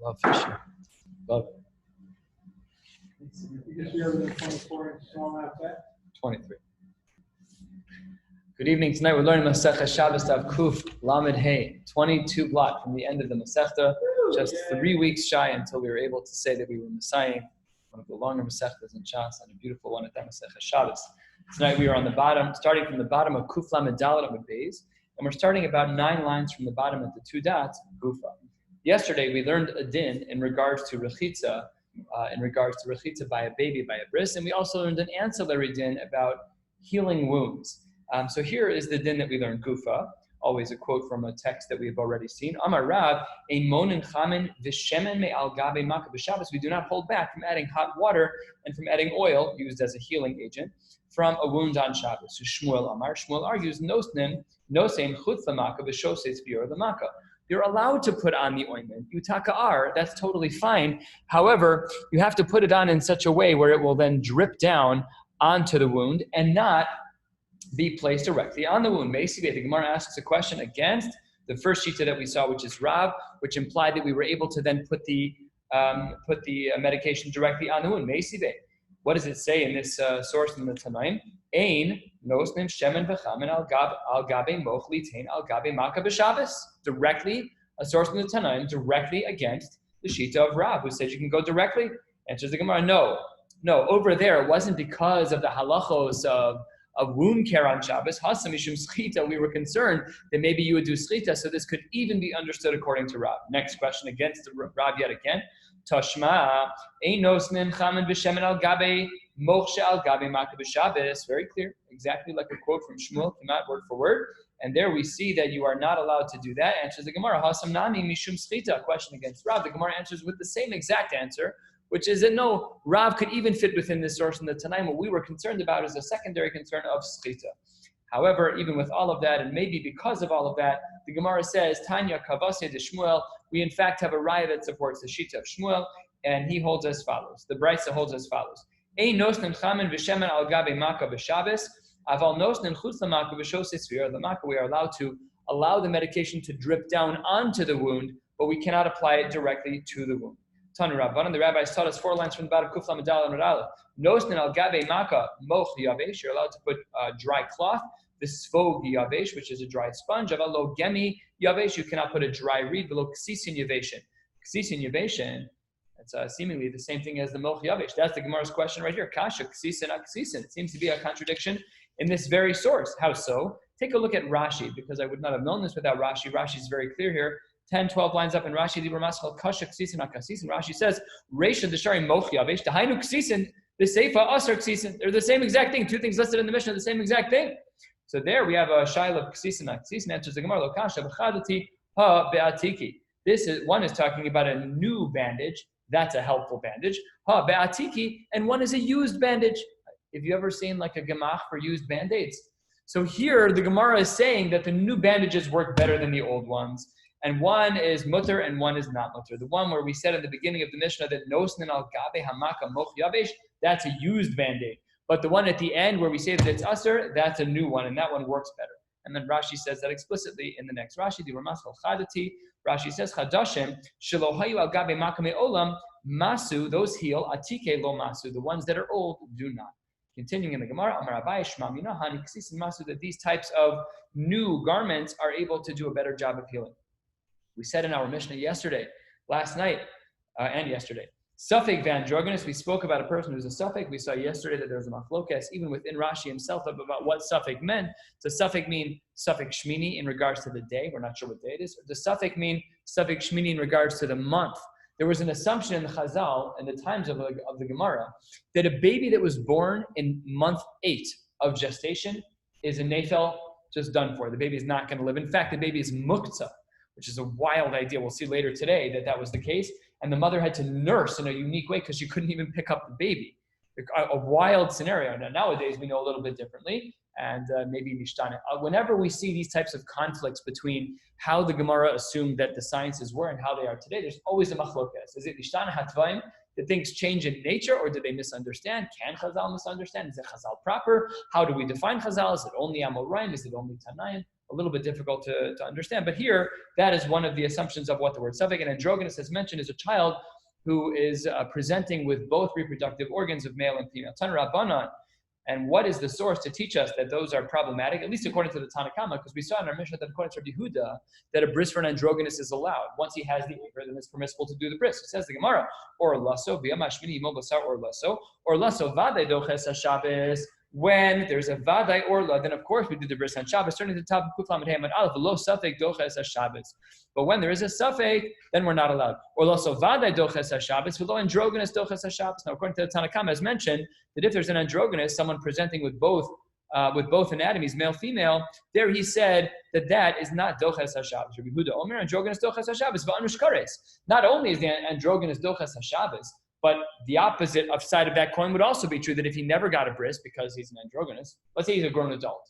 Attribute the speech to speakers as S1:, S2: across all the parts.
S1: Oh, for sure. Love it.
S2: You just hear the 24-inch small outside?
S1: 23. Good evening. Tonight we're learning Maseches Shabbos Daf Kuf Lamed Hey, 22 blot from the end of the Masechta. Just 3 weeks shy until we were able to say that we were Messiahing one of the longer Masechtas in Shas and a beautiful one at that Maseches Shabbos. Tonight we are on the bottom, starting from the bottom of Kuf Lamed Dalet Amud Beis, and we're starting about 9 lines from the bottom at the 2 dots, Gufa. Yesterday we learned a din in regards to Rechitza, by a baby, by a bris, and we also learned an ancillary din about healing wounds. So here is the din that we learned, Gufa, always a quote from a text that we have already seen. Amar Rab, ein monin chamin v'shemen me'al gabe maka b'Shabbos. We do not hold back from adding hot water and from adding oil, used as a healing agent, from a wound on Shabbos. So Shmuel Amar, Shmuel argues, nosein chutz l'maka b'shoses v'yor l'maka. You're allowed to put on the ointment. Utaka are, that's totally fine. However, you have to put it on in such a way where it will then drip down onto the wound and not be placed directly on the wound. Basically, the Gemara asks a question against the first shita that we saw, which is Rab, which implied that we were able to then put the medication directly on the wound. What does it say in this source in the Tanaim? Ein nosnim shemen v'chamin al gabe moch litain al gabe maka b'Shabbos. Directly, a source in the Tanaim, directly against the shita of Rab, who says you can go directly. Answers the Gemara, no. Over there, it wasn't because of the halachos of wound care on Shabbos. Hasam mishum schita. We were concerned that maybe you would do schita, so this could even be understood according to Rab. Next question against Rab yet again. Tashma ein nosnin chamin v'shemen al gabe mochshe al gabe maka b'Shabbos. Very clear, exactly like a quote from Shmuel, came out word for word. And there we see that you are not allowed to do that. Answers the Gemara. Hasam nami mishum schita. Question against Rab. The Gemara answers with the same exact answer, which is that no, Rav could even fit within this source in the Tanaim. What we were concerned about is a secondary concern of schita. However, even with all of that, and maybe because of all of that, the Gemara says, Tanya Kavasya de Shmuel, we in fact have a raya that supports the shita of Shmuel, and he holds as follows. The Brisa holds as follows. Ein nosnen chamin v'shemen al gabe maka b'Shabbos, aval nosnen chutz l'maka b'shoses v'yor l'maka. We are allowed to allow the medication to drip down onto the wound, but we cannot apply it directly to the wound. Tanu Rabbanan, the rabbis taught us 4 lines from the bottom of Kuf Lamed Dalet Amud Aleph. Nosnin al gabe maka moch yavesh. You're allowed to put dry cloth. The svog yavesh, which is a dry sponge. Avalo gemi yavesh. You cannot put a dry reed. Below ksisin yaveshin. Ksisin yaveshin. That's seemingly the same thing as the moch yavesh. That's the Gemara's question right here. Kasha ksisin aksisin. It seems to be a contradiction in this very source. How so? Take a look at Rashi, because I would not have known this without Rashi. Rashi is very clear here. 10, 12 lines up in Rashi, Rashi says, Reisha Deshari Moch Yavesh, Dahainu Ksisin, the Seifa Asar Ksisin. They're the same exact thing. 2 things listed in the Mishnah, the same exact thing. So there we have a Shail of Ksisin. Ksisin answers the Gemara, Lokasha, B'chadati, Ha Be'atiki. One is talking about a new bandage. That's a helpful bandage. Ha Be'atiki, and one is a used bandage. Have you ever seen like a gemach for used band-aids? So here the Gemara is saying that the new bandages work better than the old ones. And one is mutter and one is not mutter. The one where we said at the beginning of the Mishnah that nosnin al gabe hamaka moch yavesh, that's a used band-aid. But the one at the end where we say that it's usher, that's a new one, and that one works better. And then Rashi says that explicitly in the next Rashi. The Ramaschal Chadati. Rashi says Chadashim shelo hayu al gabe maka me'olam masu. Those heal atike lo masu. The ones that are old do not. Continuing in the Gemara, Amar Rabbi Shema Mina Hani Ksisin Masu, that these types of new garments are able to do a better job of healing. We said in our Mishnah last night, and yesterday, Safek Vandrogonus, we spoke about a person who's a Safek. We saw yesterday that there's a machlokas, even within Rashi himself, about what Safek meant. Does Safek mean Safek Shmini in regards to the day? We're not sure what day it is. Or does Safek mean Safek Shmini in regards to the month? There was an assumption in the Chazal, in the times of the Gemara, that a baby that was born in month 8 of gestation is a nefel, just done for. The baby is not going to live. In fact, the baby is muktzah, which is a wild idea. We'll see later today that was the case. And the mother had to nurse in a unique way because she couldn't even pick up the baby. A wild scenario. Now, nowadays, we know a little bit differently, and maybe Mishtana. Whenever we see these types of conflicts between how the Gemara assumed that the sciences were and how they are today, there's always a machlokas. Is it Mishtana Hatvaim? Did things change in nature, or did they misunderstand? Can Chazal misunderstand? Is it Chazal proper? How do we define Chazal? Is it only Amoraim? Is it only Tanaim? a little bit difficult to understand. But here, that is one of the assumptions of what the word suffix and androgynous has mentioned is a child who is presenting with both reproductive organs of male and female. Tan Rabbanan. And what is the source to teach us that those are problematic, at least according to the Tanna Kama? Because we saw in our Mishnah that according to Rabbi Yehuda, that a bris for an androgynous is allowed. Once he has the acre, then it's permissible to do the bris. It says the Gemara, or lasso, v'yamashmini imobasar or lasso vadai doches haShabbos. When there's a vadai orla, then of course we do the bris on Shabbos, turning to the top of Kuflam and Aleph, lo safek doches haShabbos. But when there is a safek, then we're not allowed. Or lasso vadai doches haShabbos, v'lo androgynous doches haShabbos. Now, according to the Tanna Kama, as mentioned, that if there's an androgynous, someone presenting with both anatomies, male, female, there he said that is not doches haShabbos. Rabbi Yehuda Omer, androgynous doches haShabbos, v'anush Karesh. Not only is the androgynous doches haShabbos, but the opposite side of that coin would also be true, that if he never got a bris because he's an androgynous, let's say he's a grown adult.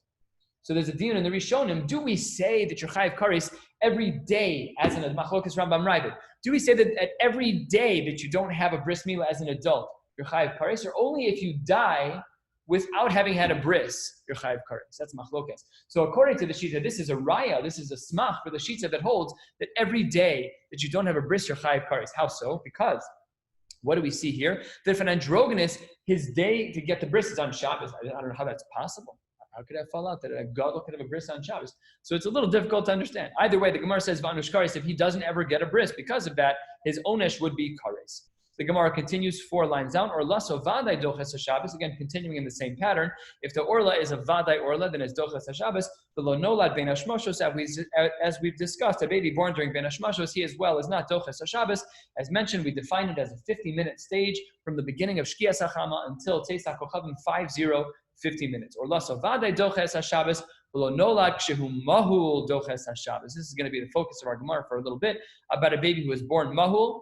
S1: So there's a din in the Rishonim. Do we say that you're chayiv kares every day as an machlokas Rambam Rabbi? Do we say that at every day that you don't have a bris milah as an adult, you're chayiv kares, or only if you die without having had a bris, you're chayiv kares? That's machlokas. So according to the Shita, this is a raya, this is a smach for the Shita that holds that every day that you don't have a bris, you're chayiv kares. How so? Because what do we see here? That if an androgynous, his day to get the bris is on Shabbos. I don't know how that's possible. How could that fall out that a gadol could have a bris on Shabbos? So it's a little difficult to understand. Either way, the Gemara says v'anush kares. If he doesn't ever get a bris because of that, his onesh would be kares. The Gemara continues 4 lines down. Or lasso vadai doches haShabbos. Again, continuing in the same pattern. If the orla is a vadai orla, then it's doches haShabbos. The lo nolad ben hashmashos, as we've discussed, a baby born during ben hashmashos, he as well is not doches haShabbos. As mentioned, we define it as a 50-minute stage from the beginning of Shkias HaChama until Teisach Kochavim 50 minutes. Or lasso vadai doches haShabbos. Lo nolad kshehu mahul doches haShabbos. This is going to be the focus of our Gemara for a little bit about a baby who was born mahul.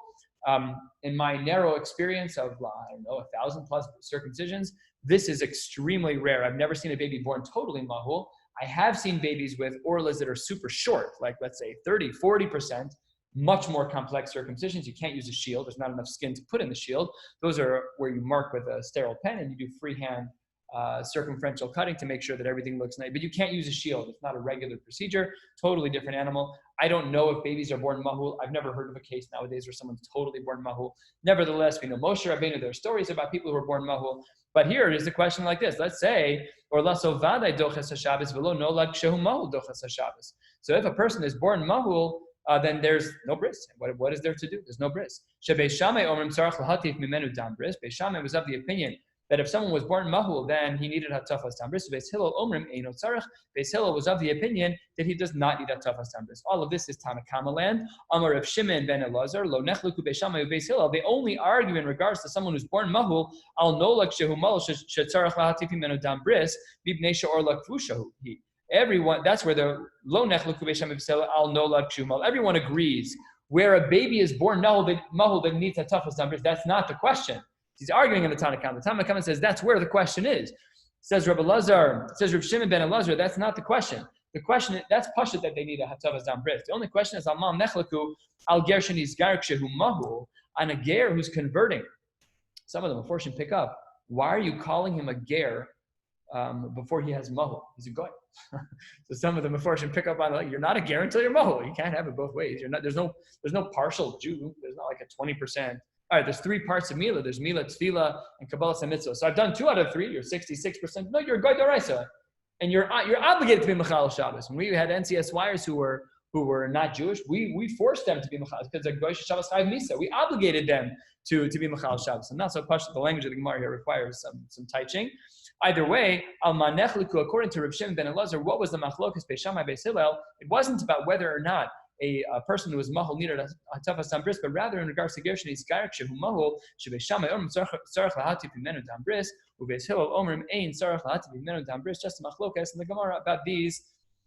S1: In my narrow experience of, 1,000 plus circumcisions, this is extremely rare. I've never seen a baby born totally mahul. I have seen babies with orlas that are super short, like let's say 30, 40%, much more complex circumcisions. You can't use a shield. There's not enough skin to put in the shield. Those are where you mark with a sterile pen and you do freehand circumferential cutting to make sure that everything looks nice. But you can't use a shield. It's not a regular procedure. Totally different animal. I don't know if babies are born mahul. I've never heard of a case nowadays where someone's totally born mahul. Nevertheless, we know Moshe Rabbeinu, there are stories about people who are born mahul. But here is a question like this. Let's say, or lasso vadai doches haShabbos v'lo nolad kshehu mahul doches haShabbos. So if a person is born mahul, then there's no bris. What is there to do? There's no bris. Beis Shammai omrim tzarach lahatif mimenu dam bris. Beis Shammai was of the opinion that if someone was born mahul, then he needed hatafas tam bris. Beis Hillel omrim eino tzarach. Beis Hillel was of the opinion that he does not need hatafas tam bris. All of this is Tanna Kama land. Amar Rav Shimon ben Elazar lo nechluku Beis Shammai uBeis Hillel. They only argue in regards to someone who's born mahul al nolak shehu mahul shetzarach lahatif mimenu dam bris bibnei she'or lakvushahu he. Everyone, that's where the lo nechluku Beis Shammai uBeis Hillel al nolak shehu mahul. Everyone agrees where a baby is born mahul that needs hatafas tam bris. That's not the question. He's arguing in the Tanna Kama. The Tanna Kama says that's where the question is. Says Rabbi Lazar, says Rav Shimon ben Elazar, that's not the question. The question, that's pashut that they need a hatavas dam bris. The only question is al nechlaku al ger shenizgar kshehu mahu, on a ger who's converting. Some of them, unfortunately, pick up. Why are you calling him a ger before he has mahu? He's a goy. So some of them, unfortunately, pick up on you're not a ger until you're mahu. You can't have it both ways. You're not. There's no partial Jew. There's not like a 20%. All right, there's 3 parts of Mila. There's Mila, Tefillah, and Kabbalah Mitzvah. So I've done 2 out of 3. You're 66%. No, you're a Goy Doraisa. And you're obligated to be Mechal Shabbos. When we had NCSYers who were not Jewish, we forced them to be Mechal because they're Goy Shabbos Chayiv Misa. We obligated them to be Mechal Shabbos. And not so much the language of the Gemara here requires some teaching. Either way, Al Manechliku, according to Rav Shimon ben Elazar, what was the Machlokas Beis Shammai Beis Hillel? It wasn't about whether or not a person who was mahul needed a hatafas tam bris, but rather in regards to gershon is garik shehu mahul shebeis Shammai omrim tzarach lahatif mimenu dam bris ubeis Hillel omrim ein tzarach lahatif mimenu dam bris. Just a machlokas in the Gemara about these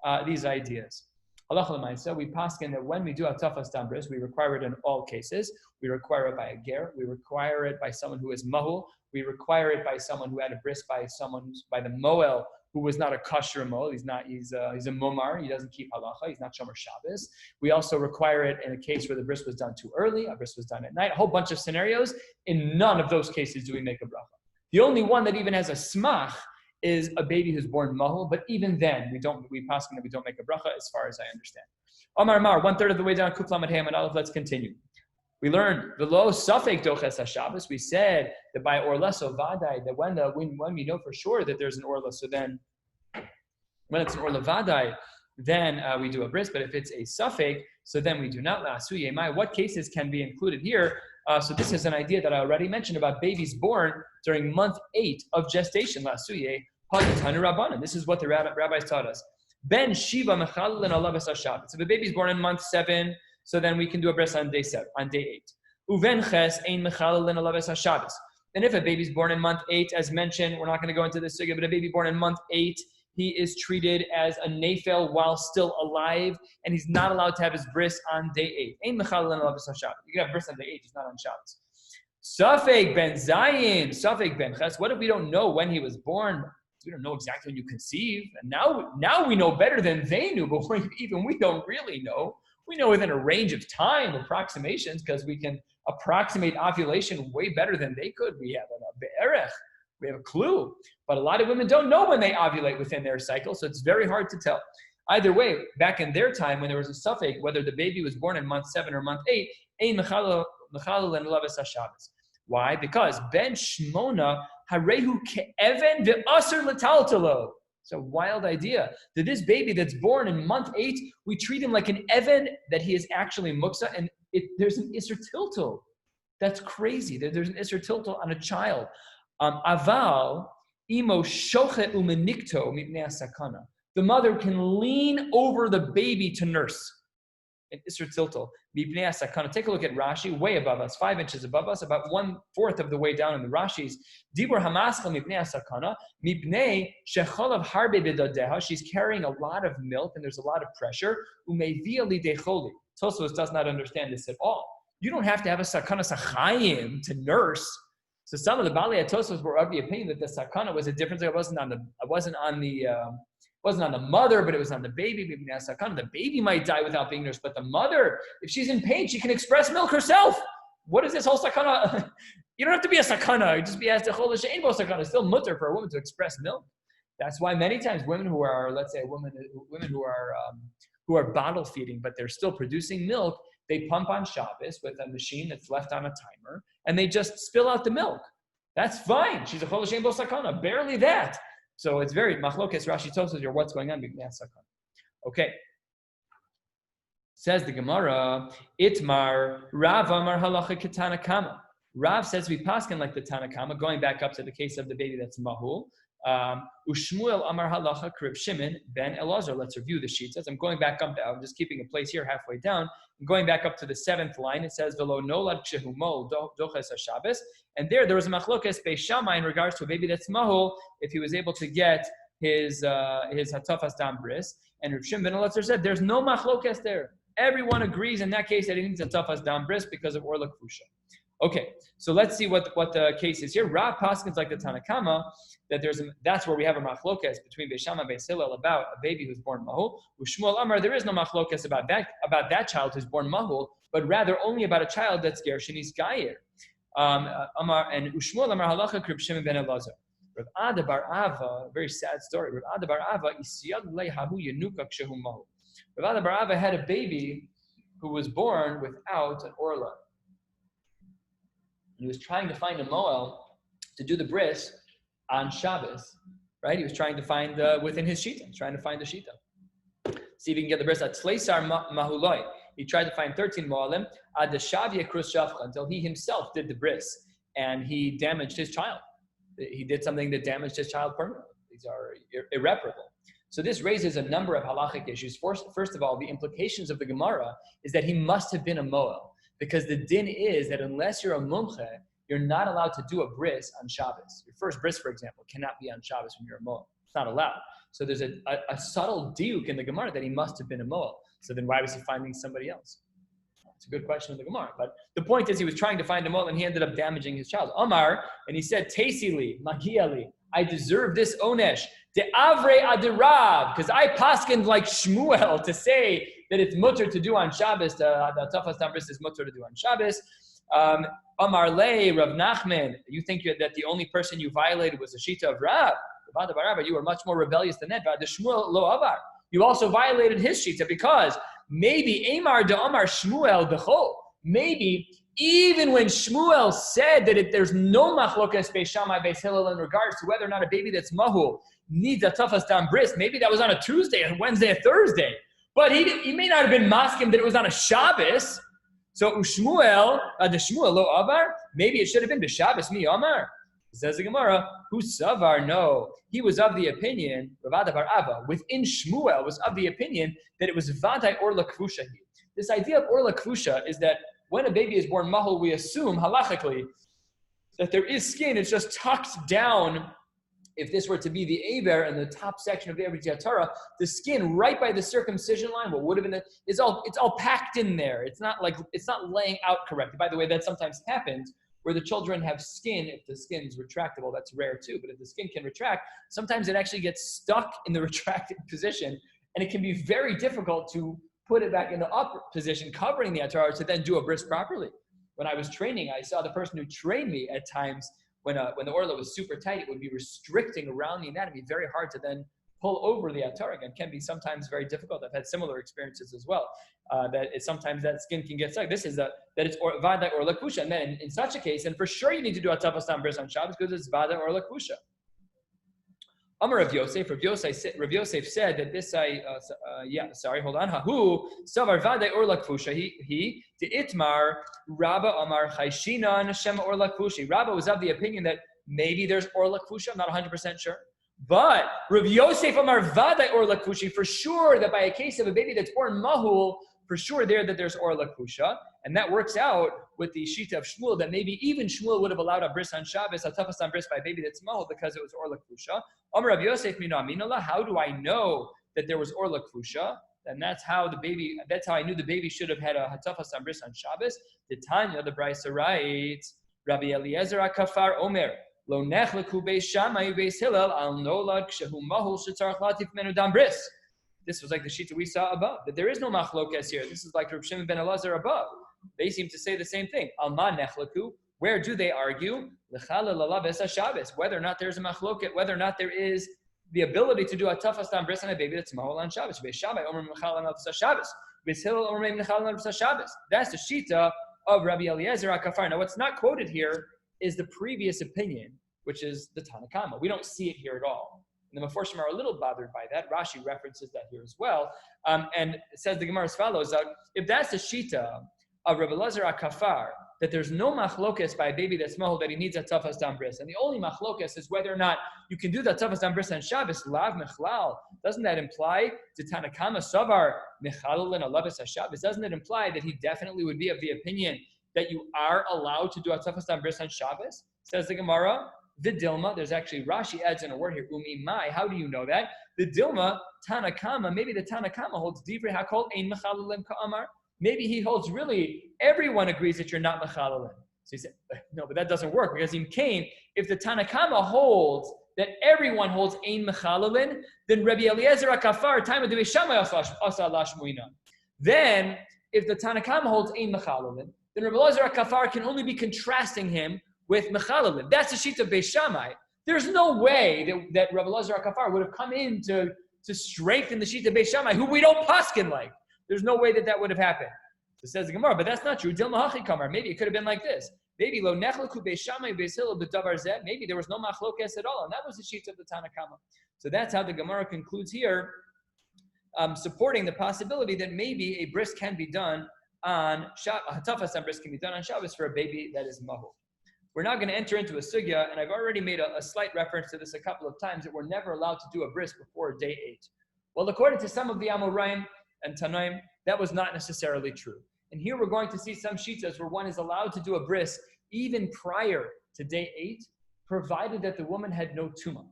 S1: ideas. Halacha l'maisa, we paskin that when we do hatafas tam bris, we require it in all cases. We require it by a ger. We require it by someone who is mahul. We require it by someone who had a bris, by the moel, who was not a kosher moel. He's a mumar. He doesn't keep halacha. He's not shomer Shabbos. We also require it in a case where the bris was done too early, a bris was done at night, a whole bunch of scenarios. In none of those cases do we make a bracha. The only one that even has a smach is a baby who's born mahul, but even then, we pass that we don't make a bracha, as far as I understand. Omar, 1/3 of the way down, Kuf Lamed Hey Amud Aleph, let's continue. We learned the lo safek doches haShabbos. We said that by orla so vadai, that when we know for sure that there's an orla, so then when it's an orla vadai, then we do a bris. But if it's a safek, so then we do not. What cases can be included here? So this is an idea that I already mentioned about babies born during month 8 of gestation. This is what the rabbis taught us. Ben shiva mechalel and alav Shabbos. If a baby's born in month 7, so then we can do a bris on day 7, on day 8. Uven ches ein mechalel and alav Shabbos. And if a baby's born in month 8, as mentioned, we're not going to go into this sugya, but a baby born in month 8, he is treated as a nefel while still alive, and he's not allowed to have his bris on day 8. Ein mechalel and alav Shabbos. You can have bris on day 8, just not on Shabbos. Safek ben zayin, safek ben ches. What if we don't know when he was born? We don't know exactly when you conceive, and now we know better than they knew, but even we don't really know. We know within a range of time, approximations, because we can approximate ovulation way better than they could. We have a be'erech, we have a clue, but a lot of women don't know when they ovulate within their cycle, so it's very hard to tell. Either way, back in their time, when there was a suffix, whether the baby was born in month 7 or month 8, ein mechalel and laves haShabbos. Why? Because ben shmona harehu ke'even ve'aser letaltalo. It's a wild idea that this baby that's born in month 8, we treat him like an even, that he is actually muksa, and there's an iser tiltal. That's crazy. There's an iser tiltal on a child. Aval imo shochet umenikto mipnei sakana. The mother can lean over the baby to nurse. An iser tiltal mipnei sakana. Take a look at Rashi, way above us, 5 inches above us, about 1/4 of the way down in the Rashis. Dibur hamaschal mipnei sakana mipnei shecholav harbe bedadeha. She's carrying a lot of milk and there's a lot of pressure. Umevia lidecholi. Tosfos does not understand this at all. You don't have to have a sakana sachayim to nurse. So some of the Baalei Tosfos were of the opinion that the sakana was a difference. It wasn't on the mother, but it was on the baby. The baby might die without being nursed, but the mother, if she's in pain, she can express milk herself. What is this whole sakana? You don't have to be a sakana. You just be asked to chol she'ein bo sakana. It's still mutter for a woman to express milk. That's why many times women who are, let's say, women who are bottle feeding, but they're still producing milk, they pump on Shabbos with a machine that's left on a timer, and they just spill out the milk. That's fine. She's a chol she'ein bo sakana. Barely that. So it's very machlokes Rashi Tosfos here. What's going on? Okay. Says the Gemara, Itmar Rav Amar Halacha Ketana Kama. Rav says we paskin like the Tanakama, going back up to the case of the baby that's mahul. Ushmuel Amar Halacha Krib Shimon ben Elazar. Let's review the sheet. Says I'm going back up. I'm just keeping a place here halfway down. I'm going back up to the 7th line. It says Velo Nolad Shehumol Doches HaShabbos. And there was a machlokes Beis Shammai in regards to a baby that's mahul, if he was able to get his hatafas dam bris. And Rav Shimon ben Elazar said there's no machlokes there. Everyone agrees in that case that he needs hatafas dam bris because of orla kfusha. Okay, so let's see what the case is here. Rav paskins like the Tanakama that that's where we have a machlokes between Beis Shammai and Beis Hillel about a baby who's born mahul. Ushmuel Amar, there is no machlokes about that child who's born mahul, but rather only about a child that's gershoni's gayer. Amar and Ushmuel Amar halacha Krib Shimon ben Elazar. Rav Ada bar Ava, very sad story. Rav Ada bar Ava isiyad lehahu yenuka kshehu mahul. Rav Ada bar Ava had a baby who was born without an orla. He was trying to find a moel to do the bris on Shabbos, right? He was trying to find within his shita. He's trying to find the shita. See if he can get the bris at Tleisar Mahuloi. He tried to find 13 moalim ad Shavia Krus Shavcha until he himself did the bris and he damaged his child. He did something that damaged his child permanently. These are irreparable. So this raises a number of halachic issues. First of all, the implications of the Gemara is that he must have been a moel. Because the din is that unless you're a mumche, you're not allowed to do a bris on Shabbos. Your first bris, for example, cannot be on Shabbos when you're a moel. It's not allowed. So there's a subtle diuk in the Gemara that he must have been a moel. So then why was he finding somebody else? It's a good question in the Gemara. But the point is he was trying to find a moel and he ended up damaging his child. Omar, and he said, Teisili, Magiali, I deserve this onesh. De avre adirav, because I paskined like Shmuel to say that it's mutter to do on Shabbos. The tafas dam bris is mutter to do on Shabbos. Amar le Rav Nachman, you think that the only person you violated was the shita of Rav? Rabbi Rabbi, you are much more rebellious than that. The Shmuel lo avar. You also violated his shita because maybe Amar de Amar Shmuel dechol. Maybe even when Shmuel said that there's no machlokas beis Shammai beis Hillel in regards to whether or not a baby that's mahul needs a tafas dam bris, maybe that was on a Tuesday, a Wednesday, a Thursday. But he may not have been masking that it was on a Shabbos. So Shmuel, the Shmuel lo avar, maybe it should have been b'Shabbos mi Amar. Says the Gemara, who savar? No, he was of the opinion, Ravada bar Ava, within Shmuel was of the opinion that it was vadai orla kvusha. This idea of orla kvusha is that when a baby is born mahul, we assume halachically that there is skin. It's just tucked down. If this were to be the aver and the top section of the Eretz Torah, the skin right by the circumcision line, what would have been it's all packed in there. It's not laying out correctly. By the way, that sometimes happens where the children have skin. If the skin is retractable, that's rare too. But if the skin can retract, sometimes it actually gets stuck in the retracted position, and it can be very difficult to put it back in the upper position, covering the Torah, to then do a bris properly. When I was training, I saw the person who trained me at times. When the orla was super tight, it would be restricting around the anatomy, very hard to then pull over the atar again. Can be sometimes very difficult. I've had similar experiences as well. Sometimes that skin can get stuck. This is that it's vada or lakusha, and then in such a case, and for sure you need to do a tafastam bris on Shabbos because it's vada or lakusha. Amar Rav Yosef. Rav Yosef said that this hold on. Hahu savar vada or lakusha. He the itmar Rabba Amar Chayshinan Shema or lakushi. Rabba was of the opinion that maybe there's or lakusha. I'm not 100% sure. But Rav Yosef Amar Vadai or Lakushi, for sure that by a case of a baby that's born mahul, for sure that there's or Lakusha, and that works out with the shita of Shmuel that maybe even Shmuel would have allowed a bris on Shabbos, a tafas on bris by a baby that's mahul because it was or Lakusha. Amar Rav Yosef Mina Aminallah, how do I know that there was or Lakusha? And that's how I knew the baby should have had a tafas on bris on Shabbos. The Tanya, the Brisa writes, Rabbi Eliezer HaKafar Omer, Lo nechleku beis Shammai beis Hillel al nolad kshehu mahul shetzarach latif menu dam bris. This was like the shita we saw above, that there is no machlokes here. This is like Reb Shimon ben Elazar above. They seem to say the same thing. Al ma nechleku. Where do they argue? Lechalel alav es haShabbos. Whether or not there's a machloket, whether or not there is the ability to do a tafas dam bris on a baby that's mahul on Shabbos. Beis Shammai omer mechal on Shabbos. Beis Hillel omer mechal on Shabbos. That's the shita of Rabbi Eliezer HaKafar. Now, what's not quoted here is the previous opinion, which is the Tanna Kama. We don't see it here at all. And the Meforshim are a little bothered by that. Rashi references that here as well. And it says the Gemara as follows, if that's the shita of Rabbi Eliezer HaKafar, that there's no machlokes by a baby that's mahul that he needs a tafas dam bris, and the only machlokes is whether or not you can do that tafas dam bris on Shabbos, lav mechlal. Doesn't that imply to Tanna Kama savar mechalin alavis haShabbos? Doesn't it imply that he definitely would be of the opinion that you are allowed to do a tafas dam bris on Shabbos? Says the Gemara, the Dilma, there's actually, Rashi adds in a word here, umi mai. How do you know that? The Dilma, Tanna Kama, maybe the Tanna Kama holds divrei hakol ein mechalalim ka'amar. Maybe he holds really, everyone agrees that you're not mechalalin. So he said, no, but that doesn't work because in Cain, if the Tanna Kama holds that everyone holds ein mechalalin, then Rabbi Eliezer HaKafar, time of the Beis Shammai asa la shmuina. Then, if the Tanna Kama holds ein mechalalin, then Rabbi Eliezer HaKafar can only be contrasting him with mechalalin. That's the sheet of Beis Shammai. There's no way that Rabbi Eliezer HaKafar would have come in to strengthen the sheet of Beis Shammai, who we don't paskin like. There's no way that would have happened. So says the Gemara, but that's not true. Dilma hachi kamar. Maybe it could have been like this. Maybe lo nechleku Beis Shammai Beis Hillel b'davar zeh. Maybe there was no machlokes at all, and that was the sheet of the Tanna Kama. So that's how the Gemara concludes here, supporting the possibility that maybe a bris can be done on Shabbos. A tafas on bris can be done on Shabbos for a baby that is mahul. We're now going to enter into a sugya, and I've already made a slight reference to this a couple of times, that we're never allowed to do a bris before day 8. Well, according to some of the Amoraim and Tanaim, that was not necessarily true. And here we're going to see some shitas where one is allowed to do a bris even prior to day 8, provided that the woman had no tumah.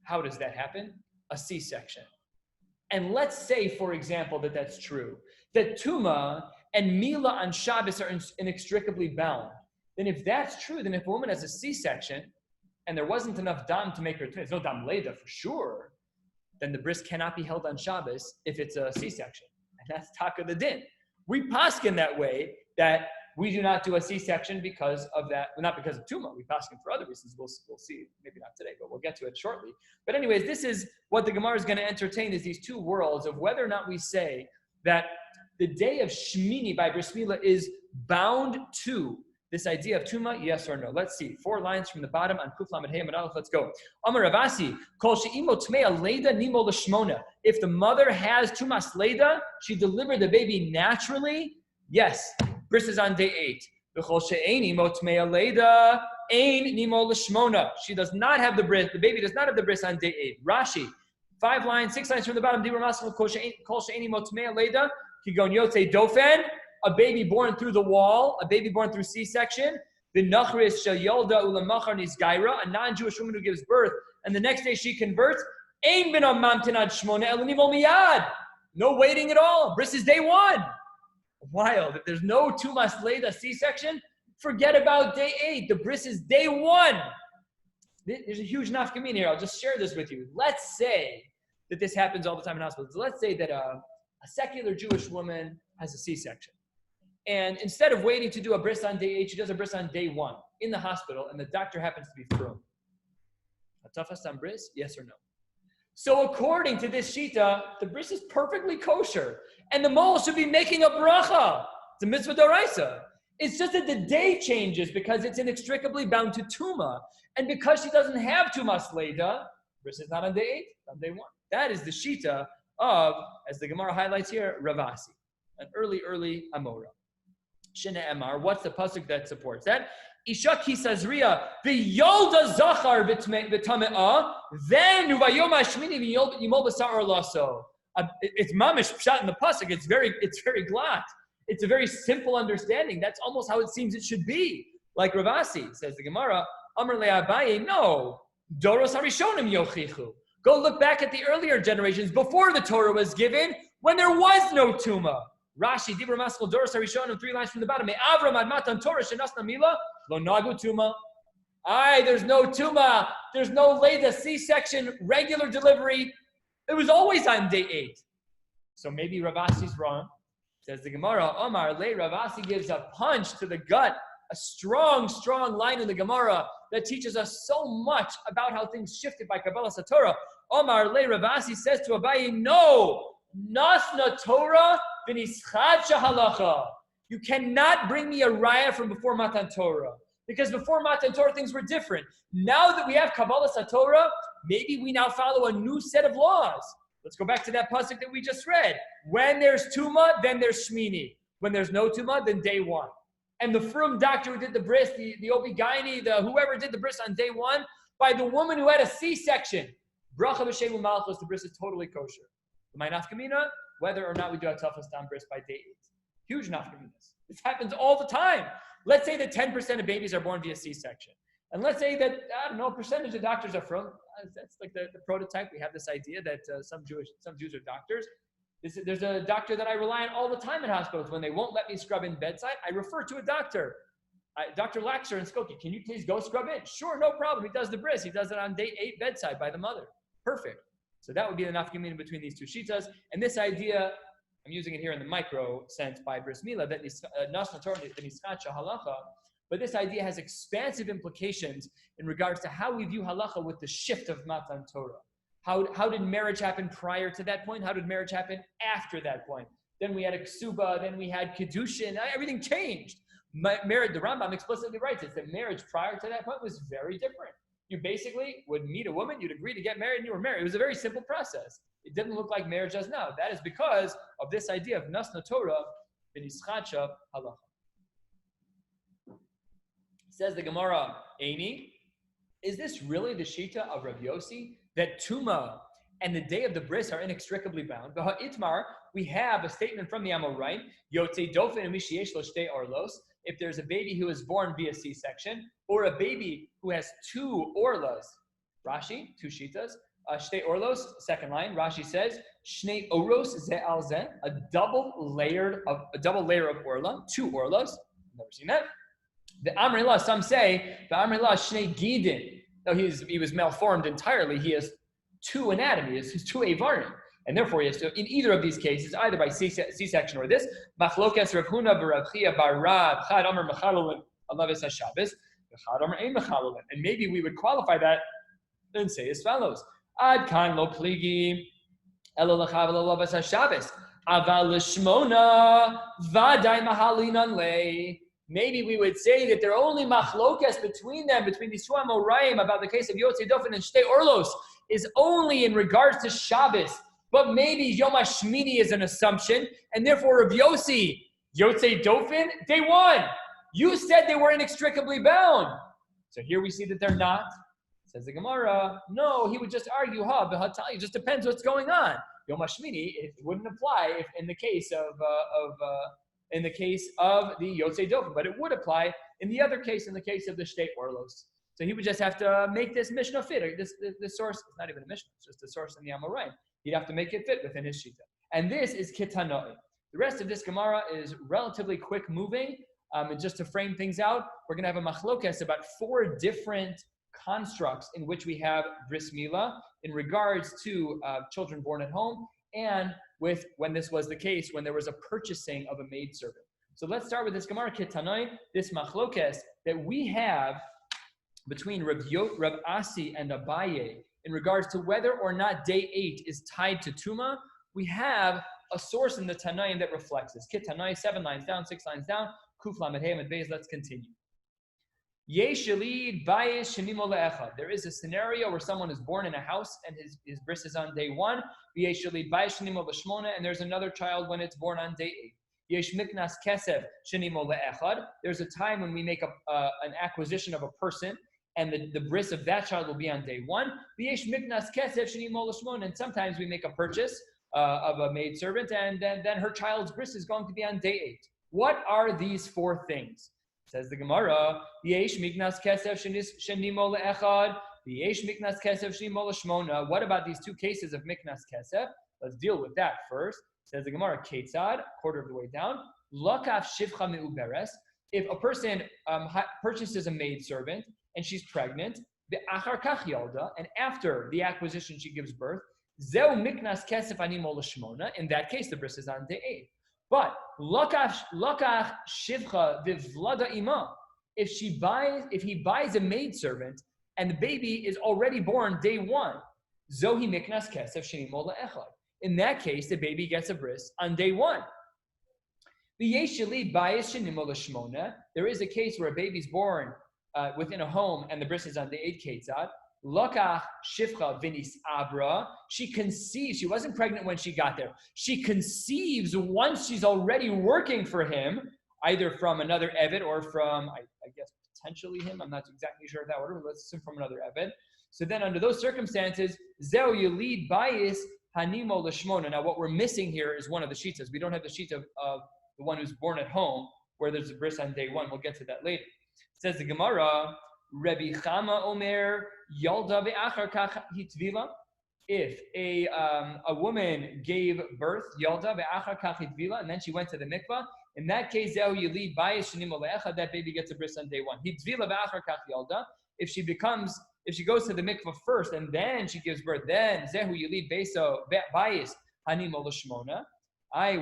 S1: How does that happen? A C-section. And let's say, for example, that that's true, that tumah and mila on Shabbos are inextricably bound. Then if that's true, then if a woman has a C-section and there wasn't enough dam to make her tumah, there's no dam leda for sure, then the bris cannot be held on Shabbos if it's a C-section. And that's taka the din. We paskin that way, that we do not do a C-section because of that. Well, not because of tumah. We pass him for other reasons. We'll see. Maybe not today, but we'll get to it shortly. But anyways, this is what the Gemara is going to entertain, is these two worlds of whether or not we say that the day of Shmini by Bris Milah is bound to this idea of Tuma, yes or no? Let's see. 4 lines from the bottom on Kuf Lamed Hey Amud Aleph. Let's go. Amar Ravasi, Kol she'imo tmea leida nimo l'shmona. If the mother has Tumas leida, she delivered the baby naturally. Yes, bris is on day 8. V'chol she'ein imo tmea leida ein nimo l'shmona. She does not have the bris. The baby does not have the bris on day 8. Rashi, 5 lines, 6 lines from the bottom. Dibur Masel Kol she'ein imo tmea leida kigon yotze dofen. A baby born through the wall, a baby born through C-section, a non-Jewish woman who gives birth, and the next day she converts, no waiting at all. Bris is day 1. Wild. If there's no Tumas Leida C-section, forget about day 8. The bris is day 1. There's a huge nafkamin here. I'll just share this with you. Let's say that this happens all the time in hospitals. Let's say that a secular Jewish woman has a C-section. And instead of waiting to do a bris on day 8, she does a bris on day 1 in the hospital, and the doctor happens to be frum. A tafas on bris, yes or no? So according to this shita, the bris is perfectly kosher, and the mole should be making a bracha. It's a mitzvah d'oraisa. It's just that the day changes because it's inextricably bound to tuma, and because she doesn't have tumas leida, bris is not on day 8, it's on day 1. That is the shita of, as the Gemara highlights here, Ravasi, an early Amora. Shina Emar, what's the pasuk that supports that? Isha kisazriya v'yolda zachar v'tame'ah, then uvayom hashmini v'yimol b'sar laso. It's mamish pshat in the pasuk. It's very glot. It's a very simple understanding. That's almost how it seems it should be. Like Ravasi says the Gemara, Amar le'abaye, no, doros harishonim yochichu. Go look back at the earlier generations before the Torah was given, when there was no tumah. Rashi, Dibur Maskal Doros Harishonim, 3 lines from the bottom. Me Avram ad Matan Torah shenasna mila lo nagu tuma. There's no tuma. There's no leida, C-section, regular delivery. It was always on day 8. So maybe Ravasi's wrong. Says the Gemara, Omar le Ravasi gives a punch to the gut, a strong line in the Gemara that teaches us so much about how things shifted by Kabbalah Satorah. Omar le Ravasi says to Abaye, no, nasna Torah. You cannot bring me a raya from before Matan Torah, because before Matan Torah things were different. Now that we have Kabbalah Satorah, maybe we now follow a new set of laws. Let's go back to that pasuk that we just read. When there's Tuma, then there's Shmini. When there's no Tuma, then day 1. And the frum doctor who did the bris, the Obi-Gaini, whoever did the bris on day 1, by the woman who had a C-section, bracha b'shem u'malchus, the bris is totally kosher. The nafkamina, whether or not we do a tafas dam bris by day 8. Huge nafkaminas. This happens all the time. Let's say that 10% of babies are born via C-section. And let's say that, I don't know, a percentage of doctors are from, that's like the prototype. We have this idea that some Jews are doctors. There's a doctor that I rely on all the time in hospitals. When they won't let me scrub in bedside, I refer to a doctor. Dr. Laxer in Skokie, can you please go scrub in? Sure, no problem. He does the bris. He does it on day 8 bedside by the mother. Perfect. So that would be the nafkamina between these two shitas. And this idea, I'm using it here in the micro sense by Bris Milah, that Nasna Torah, the Niskacha Halacha, but this idea has expansive implications in regards to how we view Halacha with the shift of Matan Torah. How did marriage happen prior to that point? How did marriage happen after that point? Then we had a ksuba, then we had kedushin, everything changed. Marriage, the Rambam explicitly writes it, that marriage prior to that point was very different. You basically would meet a woman, you'd agree to get married, and you were married. It was a very simple process. It didn't look like marriage does now. That is because of this idea of Nasna Torah, B'nischacha Halacha. Says the Gemara, Eini, is this really the Shita of Rabbi Yossi, that Tuma and the day of the bris are inextricably bound? Itmar, we have a statement from the Amoraim, Yotze Dofen and Mishiesh Lo Shtei Orlos. If there's a baby who is born via C-section, or a baby who has 2 orlas, Rashi, 2 shitas, Shtei Orlos, second line, Rashi says, Shnei Oros Ze Al Ze, a double layer of orla, 2 orlas. Never seen that. The Amrillah, some say, the Amrillah Shnei Gidin. No, he was malformed entirely. He has 2 anatomy, he has 2 avarim. And therefore, yes, so in either of these cases, either by C-section or this, machlokes Rav Huna v'Rav Chia bar Rav Chad Amar Mechalolin Alavis HaShabbos v'Chad Amar Ein Mechalolin. And maybe we would qualify that and say as follows: Ad kan lo pligi elo lechav Alavis HaShabbos aval l'shmona v'adai mahalinan lei. Maybe we would say that there are only machlokes between them, between these two Amoraim about the case of Yotzei Dofen and Shtei Orlos, is only in regards to Shabbos. But maybe Yom HaShmini is an assumption, and therefore Rav Yossi, Yotzei Dofen, day one. You said they were inextricably bound. So here we see that they're not. Says the Gemara, no, he would just argue, it just depends what's going on. Yom HaShmini, it wouldn't apply if in the case of the Yotzei Dofen, but it would apply in the other case, in the case of the Shtei Orlos. So he would just have to make this Mishnah fit. This source, it's not even a Mishnah, it's just a source in the Amoraim. He'd have to make it fit within his Shita. And this is Kitanoi. The rest of this Gemara is relatively quick moving. And just to frame things out, we're going to have a machlokes about 4 different constructs in which we have bris milah in regards to children born at home, and with when this was the case, when there was a purchasing of a maidservant. So let's start with this Gemara Kitanoi, this machlokes that we have between Rav Asi and Abaye in regards to whether or not day 8 is tied to Tuma. We have a source in the Tanaim that reflects this. Kitanoi, 7 lines down, 6 lines down. Kuf Lamed Hey Amud Beis. Let's continue. There is a scenario where someone is born in a house and his bris is on day 1. And there's another child when it's born on day 8. There's a time when we make an acquisition of a person, and the bris of that child will be on day 1. And sometimes we make a purchase of a maidservant, and then her child's bris is going to be on day 8. What are these 4 things? Says the Gemara, what about these 2 cases of miknas kesef? Let's deal with that first. Says the Gemara, Ketzad, quarter of the way down. Lakaf shivcha meuberes. If a person purchases a maidservant and she's pregnant, the achar kach yalda, and after the acquisition she gives birth, zeu miknas kesef animo l'shmona. In that case, the bris is on day 8. But lakach shivcha vivlada ima. If he buys a maidservant and the baby is already born day 1, zohi miknas kesef shenimo le'echad. In that case, the baby gets a bris on day 1. There is a case where a baby's born within a home and the bris is on day 8 ketzad. Lakach shivcha vinis abra. She conceives. She wasn't pregnant when she got there. She conceives once she's already working for him, either from another eved or from, I guess, potentially him. I'm not exactly sure of that order, but let's assume from another eved. So then under those circumstances, zeu yelid bayis hanimo l'shmona. Now what we're missing here is one of the shitas. We don't have the sheet of the one who's born at home, where there's a bris on day 1. We'll get to that later. It says the Gemara, Rabbi Chama Omer, Yalda ve'achar kach hitvila. If a woman gave birth, Yalda ve'achar kach hitvila, and then she went to the mikvah, in that case, Zeu yilid bayis shenimo le'echad, that baby gets a bris on day 1. Hitvila ve'achar kach Yalda. If she goes to the mikvah first and then she gives birth, then Zehu yilid bayis hanimo l'shmona.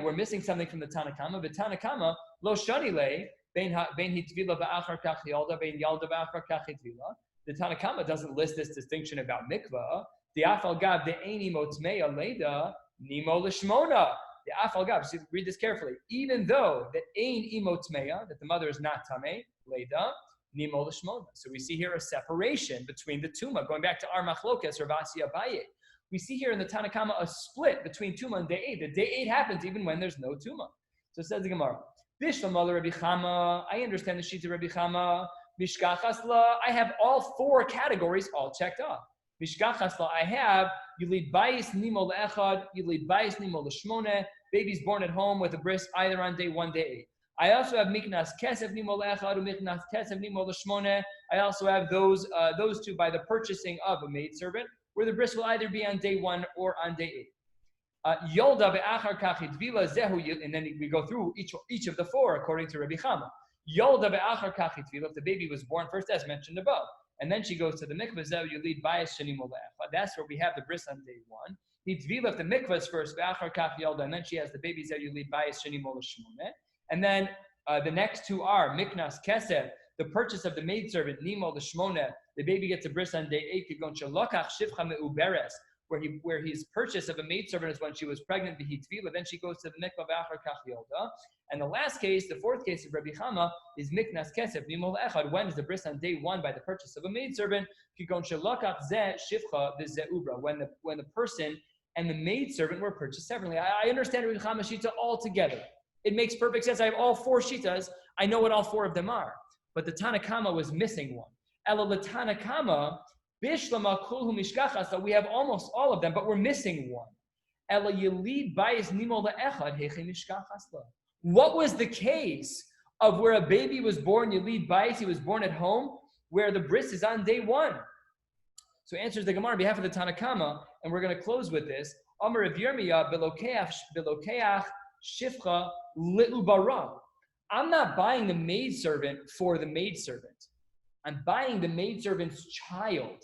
S1: We're missing something from the Tanakama. But Tanakama lo shani le. The Tanakama doesn't list this distinction about mikvah. The afal gav the eini motmeya leda nimo l'shmona. The afal gav. So read this carefully. Even though the ein imotmeya, that the mother is not tamei leda nimo l'shmona. So we see here a separation between the tuma. Going back to our machlokas Rav Asi Abaye, we see here in the Tanakama a split between tuma and day 8. The day 8 happens even when there's no tuma. So it says the Gemara. Bishlam Rabbi Chama, I understand the sheet of Rabbi Chama. Mishkachasla, I have all 4 categories all checked off. Mishkachasla, I have Yulid Bayis Nimo Le'echad, Yulid Bayis Nimo L'Shmone, babies born at home with a bris either on day 1, day 8. I also have Miknas Kesef Nimo Le'echad, Miknas Kesef Nimo L'Shmone. I also have those 2 by the purchasing of a maidservant, where the bris will either be on day 1 or on day 8. Yolda ve'achar kachit vila zehu, and then we go through each of the 4 according to Rabbi Chama. Yolda ve'achar kachit vila, if the baby was born first, as mentioned above. and then she goes to the mikvah. You lead bias sheni mola echad. That's where we have the bris on day 1. If the mikvah is first, and then she has the babies that you lead bias sheni mola shmone. And then the next two are miknas kesef, the purchase of the maidservant, nimo the shmone. The baby gets a bris on day 8. Kigon shalokach shivcha meuberes, where his purchase of a maidservant is when she was pregnant, but then she goes to the mikvah v'achar kach yolda. And the last case, the fourth case of Rabbi Chama, is miknas kesef nimol echad. When is the bris on day 1 by the purchase of a maidservant? Kigon shalokach zeh shivcha v'zeubra. When the person and the maidservant were purchased separately. I understand Rabbi Chama shita all together. It makes perfect sense. I have all 4 shitas. I know what all 4 of them are. But the Tanakama was missing one. Ela the Tanakama. Bishlama kulhu mishkachas, that we have almost all of them, but we're missing one. Ela yelid bayis nimol le'echad heche mishkachas la. What was the case of where a baby was born, yelid bayis, he was born at home, where the bris is on day 1? So answers the Gemara on behalf of the Tanakama, and we're going to close with this. Amar of Yirmiyah belokeach shifcha le'ubara. I'm not buying the maidservant for the maidservant. I'm buying the maidservant's child.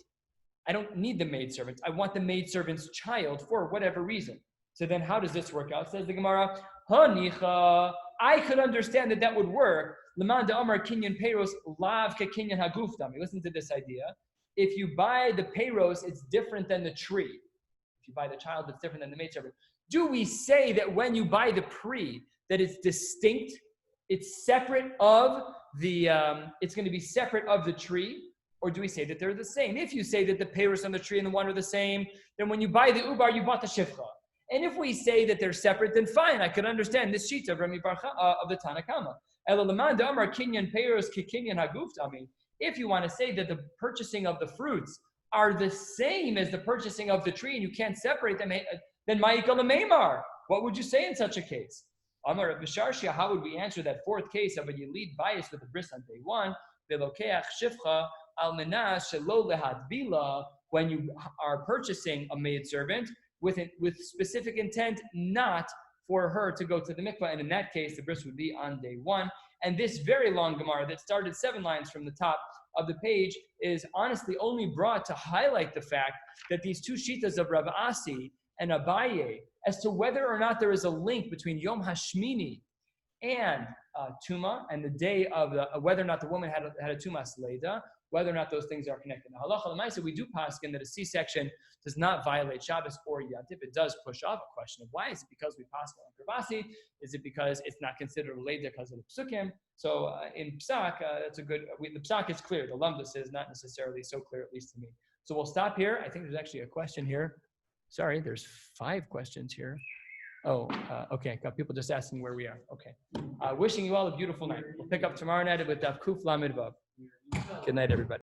S1: I don't need the maidservant. I want the maidservant's child for whatever reason. So then how does this work out? Says the Gemara, Hanicha, I could understand that would work. Leman de Amar kinyan peiros lav ke kinyan haguf dami. Listen to this idea. If you buy the peiros, it's different than the tree. If you buy the child, it's different than the maidservant. Do we say that when you buy the pre, that it's distinct? It's separate of the, it's going to be separate of the tree, or do we say that they're the same? If you say that the peiros on the tree and the one are the same, then when you buy the ubar, you bought the shifcha. And if we say that they're separate, then fine, I could understand this sheet of Rami Barcha of the Tanakama. If you want to say that the purchasing of the fruits are the same as the purchasing of the tree, and you can't separate them, then ma'ikal meimar. What would you say in such a case? Amar Bisharshia, how would we answer that fourth case of a yelid bias with the bris on day 1? Velokeach shifcha al menas shelo lehadbila, when you are purchasing a maidservant with specific intent not for her to go to the mikvah, and in that case the bris would be on day 1. And this very long Gemara that started 7 lines from the top of the page is honestly only brought to highlight the fact that these 2 shitas of Rav Asi and Abaye as to whether or not there is a link between Yom Hashmini and Tuma, and the day of whether or not the woman had a Tumas Leda, whether or not those things are connected. Now, halacha l'maisa, we do paskin that a C-section does not violate Shabbos or Yantif. It does push off a question of why. Is it because we paskin on Kravasi? Is it because it's not considered a Leda because of the Psukim? So in Psak, that's a good, the Psak is clear. The Lumdus is not necessarily so clear, at least to me. So we'll stop here. I think there's actually a question here. Sorry, there's 5 questions here. Oh, okay. Got people just asking where we are. Okay. Wishing you all a beautiful night. We'll pick up tomorrow night with Daf Kuf Lamed Vav. Good night, everybody.